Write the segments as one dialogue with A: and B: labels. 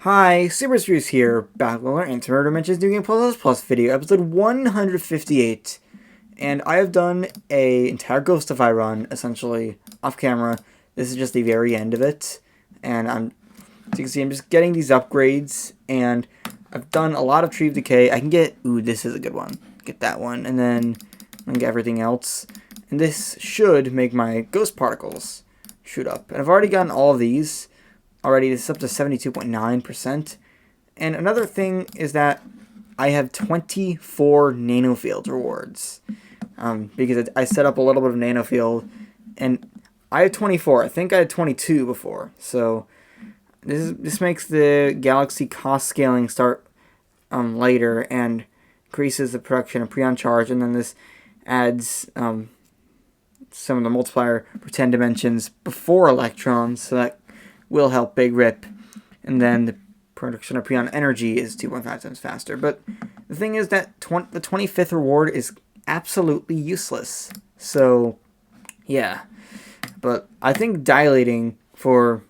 A: Hi, Super Screws here, back with our Antimatter Dimensions New Game Plus video, episode 158. And I have done a entire GHOSTIFY run, essentially, off camera. This is just the very end of it. And as you can see, I'm just getting these upgrades, and I've done a lot of Tree of Decay. I can get, ooh, this is a good one. Get that one, and then I can get everything else. And this should make my ghost particles shoot up. And I've already gotten all of these. Already, this is up to 72.9%. And another thing is that I have 24 nanofield rewards. Because I set up a little bit of nanofield, and I have 24. I think I had 22 before. So this makes the galaxy cost scaling start later and increases the production of preon charge, and then this adds some of the multiplier for 10 dimensions before electrons, so that will help Big Rip. And then the production of preon energy is 2.5 times faster. But the thing is that the 25th reward is absolutely useless. So, yeah. But I think dilating for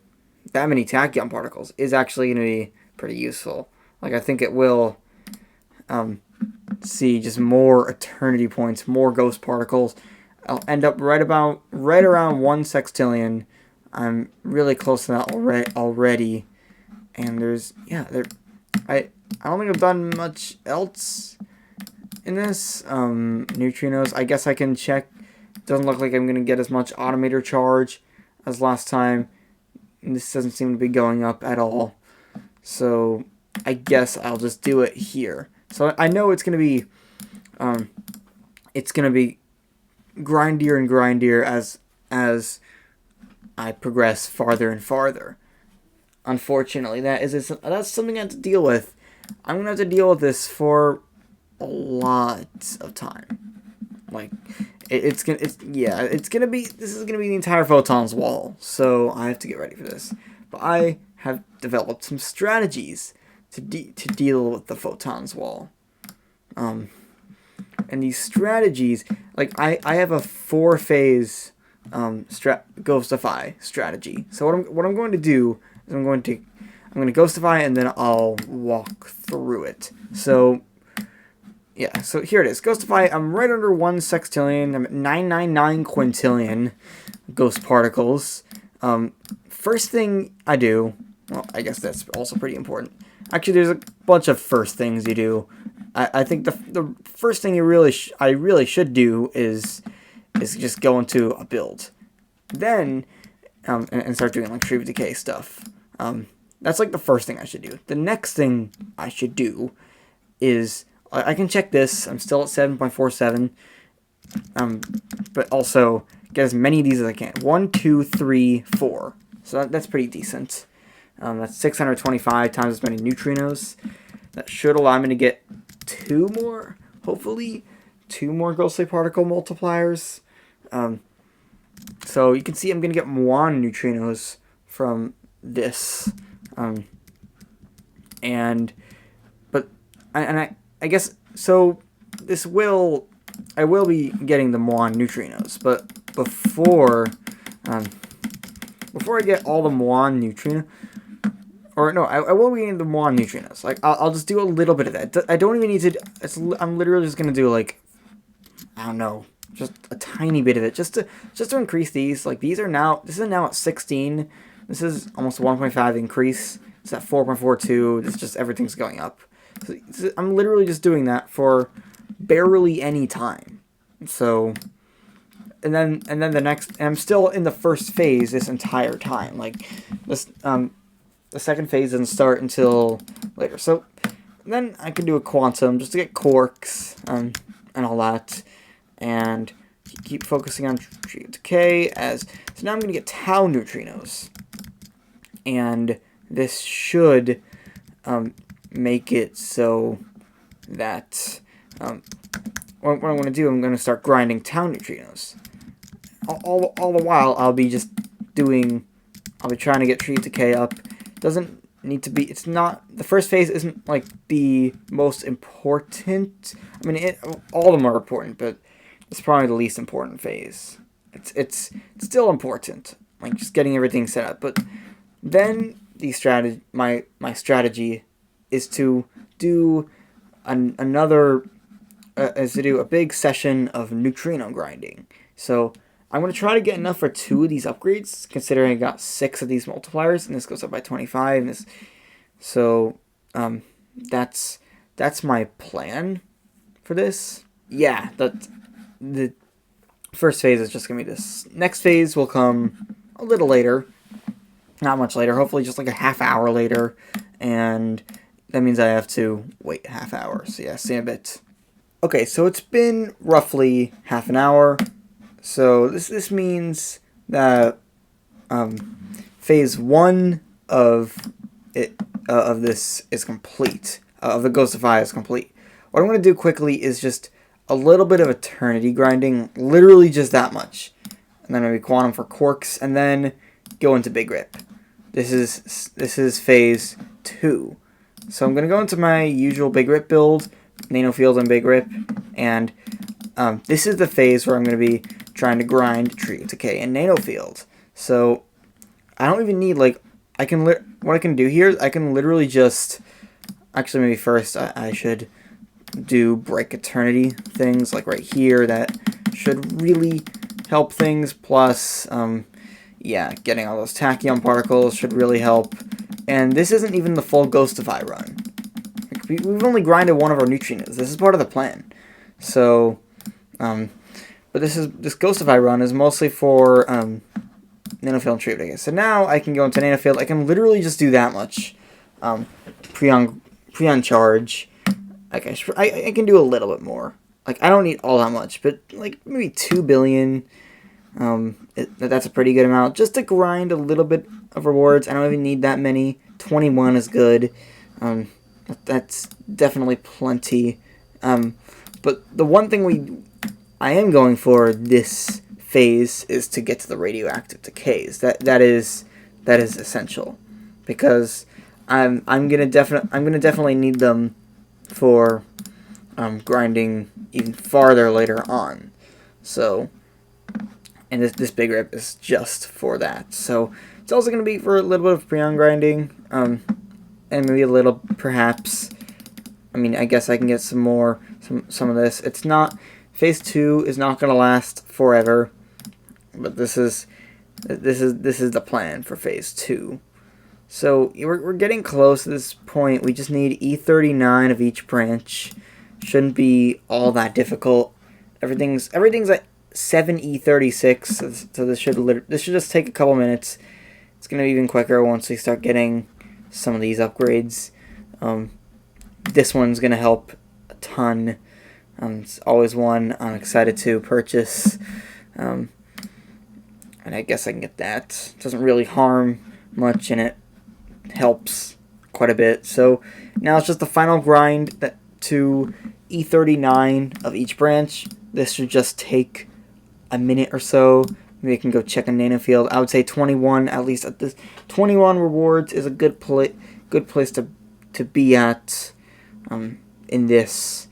A: that many tachyon particles is actually going to be pretty useful. Like, I think it will see just more eternity points, more ghost particles. I'll end up right around 1 sextillion. I'm really close to that already. And there's, I don't think I've done much else in this. Neutrinos, I guess I can check. Doesn't look like I'm going to get as much automator charge as last time. And this doesn't seem to be going up at all. So I guess I'll just do it here. So I know it's going to be, grindier and grindier as I progress farther and farther. Unfortunately, that's something I have to deal with. I'm gonna have to deal with this for a lot of time. Like, this is gonna be the entire photons wall. So I have to get ready for this. But I have developed some strategies to deal with the photons wall. And these strategies, like I have a 4-phase GHOSTIFY strategy. So what I'm going to do is I'm going to GHOSTIFY, and then I'll walk through it. So yeah, so here it is. GHOSTIFY, I'm right under 1 sextillion. I'm at 999 quintillion ghost particles. First thing I do, well, I guess that's also pretty important. Actually, there's a bunch of first things you do. I think the first thing I really should do is just go into a build, then and start doing like Tree of Decay stuff. That's like the first thing I should do. The next thing I should do is I can check this. I'm still at 7.47. But also get as many of these as I can. 1, 2, 3, 4. So that's pretty decent. That's 625 times as many neutrinos. That should allow me to get 2 more, hopefully, 2 more ghostly particle multipliers. So you can see I'm going to get muon neutrinos from this. I guess, so I will be getting the muon neutrinos, but before I get all the muon neutrinos, or no, I will be getting the muon neutrinos. Like, I'll just do a little bit of that. I don't even need to, I'm literally just going to do, like, I don't know, just a tiny bit of it, just to increase these. Like, this is now at 16. This is almost a 1.5 increase. It's at 4.42. It's just, everything's going up. So I'm literally just doing that for barely any time. So, and then the next, and I'm still in the first phase this entire time. Like, this, the second phase doesn't start until later. So then I can do a quantum just to get quarks, and all that. And keep focusing on Tree of Decay so now I'm going to get tau neutrinos. And this should make it so that what I'm going to do, I'm going to start grinding tau neutrinos. All the while, I'll be trying to get Tree of Decay up. Doesn't need to be, it's not, the first phase isn't like the most important. I mean, all of them are important, but it's probably the least important phase. It's still important, like just getting everything set up. But then my strategy is to do is to do a big session of neutrino grinding. So I'm going to try to get enough for 2 of these upgrades, considering I got 6 of these multipliers, and this goes up by 25. And this, so that's my plan for this. Yeah, the first phase is just going to be this. Next phase will come a little later, not much later, hopefully just like a half hour later, and that means I have to wait a half hour. So yeah, see you in a bit. Okay, so it's been roughly half an hour. So this means that phase 1 of this is complete. Of the Ghostify is complete. What I'm going to do quickly is just a little bit of eternity grinding, literally just that much, and then maybe quantum for quarks, and then go into big rip. This is phase 2. So I'm going to go into my usual big rip build, nano field and big rip, and this is the phase where I'm going to be trying to grind tree decay and nano field. So I don't even need, like, what I can do here is I can literally just, actually maybe first I should do break eternity things like right here. That should really help things, plus yeah, getting all those tachyon particles should really help. And this isn't even the full Ghostify run. We've only grinded one of our neutrinos. This is part of the plan. So but this Ghostify run is mostly for nanofield and tree decay. So now I can go into nanofield. I can literally just do that much pre-on charge. Like I can do a little bit more. Like I don't need all that much, but like maybe 2 billion. That's a pretty good amount just to grind a little bit of rewards. I don't even need that many. 21 is good. That's definitely plenty. But the one thing I am going for this phase is to get to the radioactive decays. That is essential, because I'm gonna definitely need them for grinding even farther later on. So, and this big rip is just for that. So it's also gonna be for a little bit of preon grinding, and maybe a little, perhaps. I mean, I guess I can get some of this. It's not, phase 2 is not gonna last forever, but this is the plan for phase 2. So we're getting close to this point. We just need E39 of each branch. Shouldn't be all that difficult. Everything's at 7 E36, so this should just take a couple minutes. It's gonna be even quicker once we start getting some of these upgrades. This one's gonna help a ton. It's always one I'm excited to purchase, and I guess I can get that. It doesn't really harm much, and it helps quite a bit. So now it's just the final grind to E39 of each branch. This should just take a minute or so. Maybe I can go check a nano field. I would say 21, at least at this 21 rewards is a good place to be at in this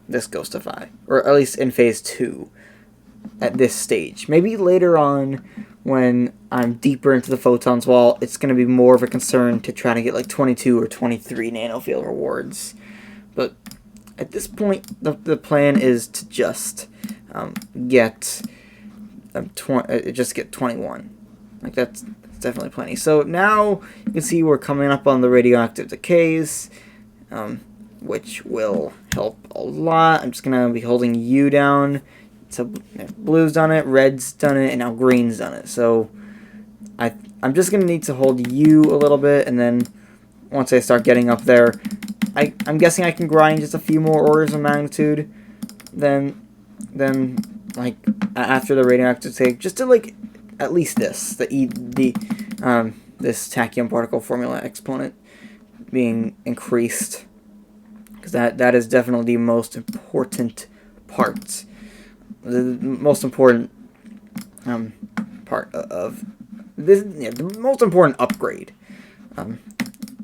A: Ghostify, or at least in phase 2 at this stage. Maybe later on, when I'm deeper into the photons wall, it's going to be more of a concern to try to get like 22 or 23 nanofield rewards. But at this point, the plan is to just get 21. Like that's definitely plenty. So now you can see we're coming up on the radioactive decays, which will help a lot. I'm just gonna be holding U down. So blue's done it, red's done it, and now green's done it. So I'm just gonna need to hold U a little bit, and then once I start getting up there, I'm guessing I can grind just a few more orders of magnitude than like after the radioactive take, just to like at least this this tachyon particle formula exponent being increased, because that is definitely the most important part. The most important part of this, yeah, the most important upgrade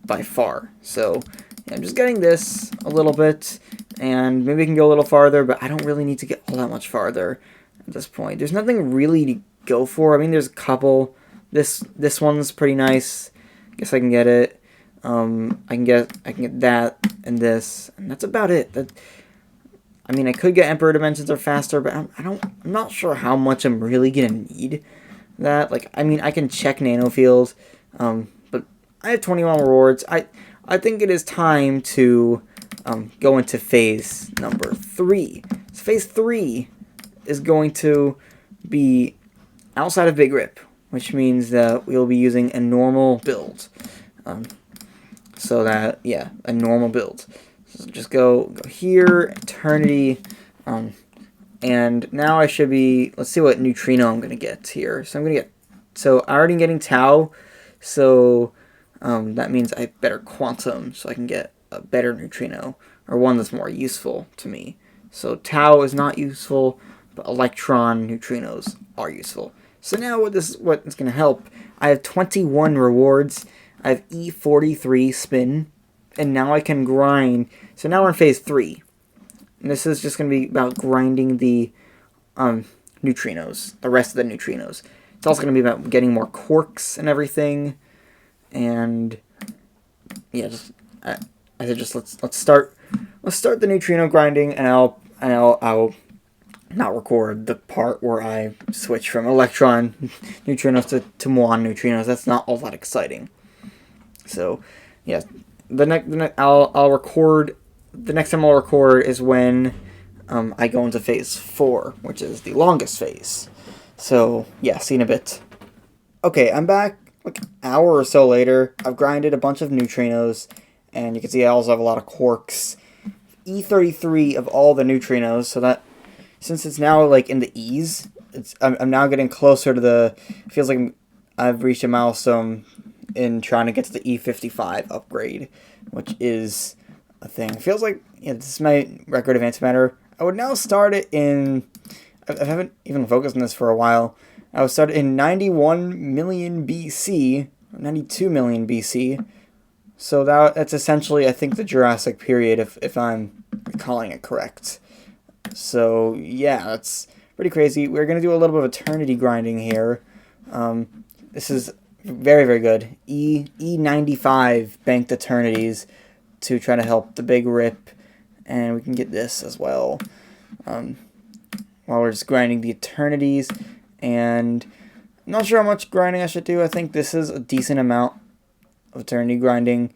A: by far. So yeah, I'm just getting this a little bit, and maybe we can go a little farther, but I don't really need to get all that much farther at this point. There's nothing really to go for. I mean, there's a couple. This one's pretty nice. guess I can get it. I can get that and this, and that's about it. I mean, I could get Emperor Dimensions or faster, but I'm not sure how much I'm really gonna need that. Like, I mean, I can check Nanofield, but I have 21 rewards. I think it is time to go into phase number 3. So phase 3 is going to be outside of Big Rip, which means that we'll be using a normal build. So that, yeah, a normal build. So just go here, Eternity, and now I should be, let's see what neutrino I'm going to get here. So I'm going to get, so I already am getting Tau, so that means I have better quantum, so I can get a better neutrino, or one that's more useful to me. So Tau is not useful, but electron neutrinos are useful. So now what is going to help, I have 21 rewards, I have E43 spin, and now I can grind. So now we're in phase 3. And this is just going to be about grinding the neutrinos, the rest of the neutrinos. It's also going to be about getting more quarks and everything. And yeah, let's start the neutrino grinding, and I'll not record the part where I switch from electron neutrinos to muon neutrinos. That's not all that exciting. So yeah, I'll record. The next time I'll record is when I go into phase 4, which is the longest phase. So yeah, see you in a bit. Okay, I'm back like an hour or so later. I've grinded a bunch of neutrinos, and you can see I also have a lot of quarks. E33 of all the neutrinos, so that since it's now like in the E's, I'm now getting closer to the. It feels like I've reached a milestone in trying to get to the E55 upgrade, which is a thing. It feels like, yeah, this is my record of Antimatter. I would now start it in, I haven't even focused on this for a while. I would start it in 91 million BC, 92 million BC. So that's essentially, I think, the Jurassic period, if I'm recalling it correct. So yeah, that's pretty crazy. We're going to do a little bit of eternity grinding here. This is very, very good. E95 banked eternities to try to help the Big Rip, and we can get this as well. While we're just grinding the eternities, and I'm not sure how much grinding I should do. I think this is a decent amount of eternity grinding.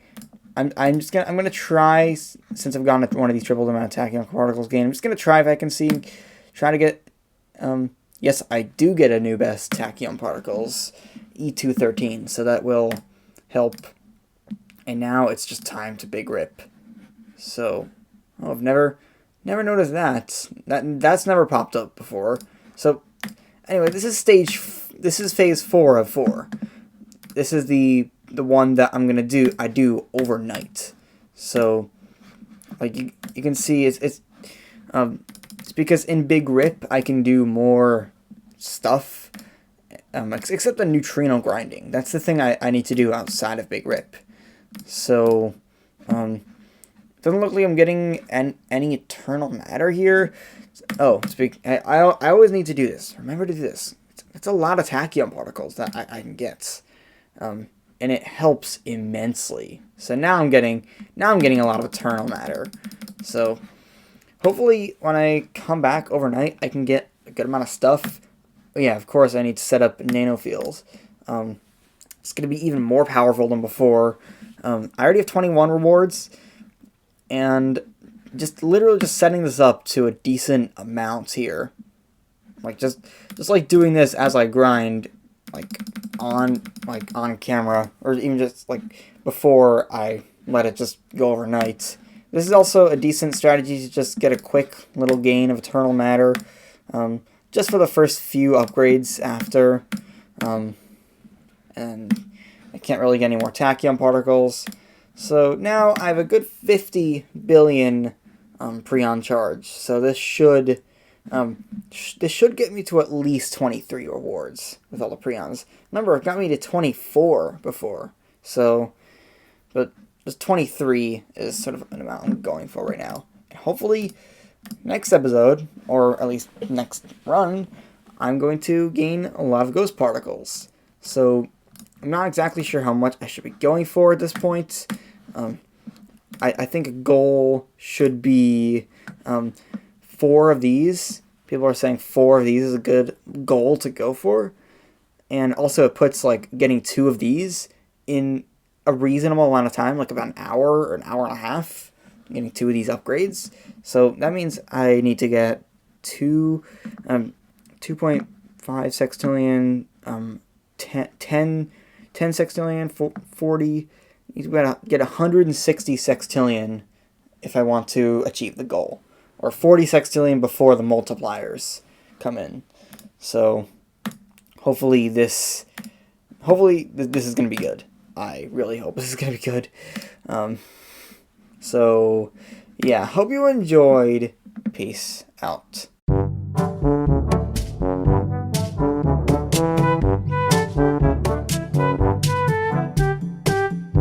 A: I'm gonna try, since I've gone to one of these triple amount tachyon particles game. I'm just gonna try if I can try to get. Yes, I do get a new best tachyon particles, E213, so that will help. And now it's just time to Big Rip. So, I've never noticed that. That's never popped up before. So, anyway, this is phase 4 of 4. This is the one that I'm gonna do. I do overnight. So, like you can see, it's because in Big Rip I can do more stuff, except the neutrino grinding. That's the thing I need to do outside of Big Rip. So, doesn't look like I'm getting any eternal matter here. Oh, I always need to do this. Remember to do this. It's a lot of tachyon particles that I can get, and it helps immensely. So now I'm getting a lot of eternal matter. So hopefully when I come back overnight, I can get a good amount of stuff. Yeah, of course I need to set up nanofields. It's going to be even more powerful than before. I already have 21 rewards, and literally just setting this up to a decent amount here. Like just like doing this as I grind, on camera, or even just like before I let it just go overnight. This is also a decent strategy to just get a quick little gain of eternal matter, just for the first few upgrades after, and I can't really get any more tachyon particles. So now I have a good 50 billion preon charge. So this should get me to at least 23 rewards with all the preons. Remember, it got me to 24 before. So, but just 23 is sort of an amount I'm going for right now. And hopefully, next episode, or at least next run, I'm going to gain a lot of ghost particles. So I'm not exactly sure how much I should be going for at this point. I think a goal should be 4 of these. People are saying 4 of these is a good goal to go for. And also it puts like getting 2 of these in a reasonable amount of time, like about an hour or an hour and a half, getting 2 of these upgrades. So that means I need to get 2.5 sextillion, 10 sextillion, 40. You gotta get 160 sextillion if I want to achieve the goal, or 40 sextillion before the multipliers come in. So hopefully this is gonna be good. I really hope this is gonna be good. So yeah, hope you enjoyed. Peace out.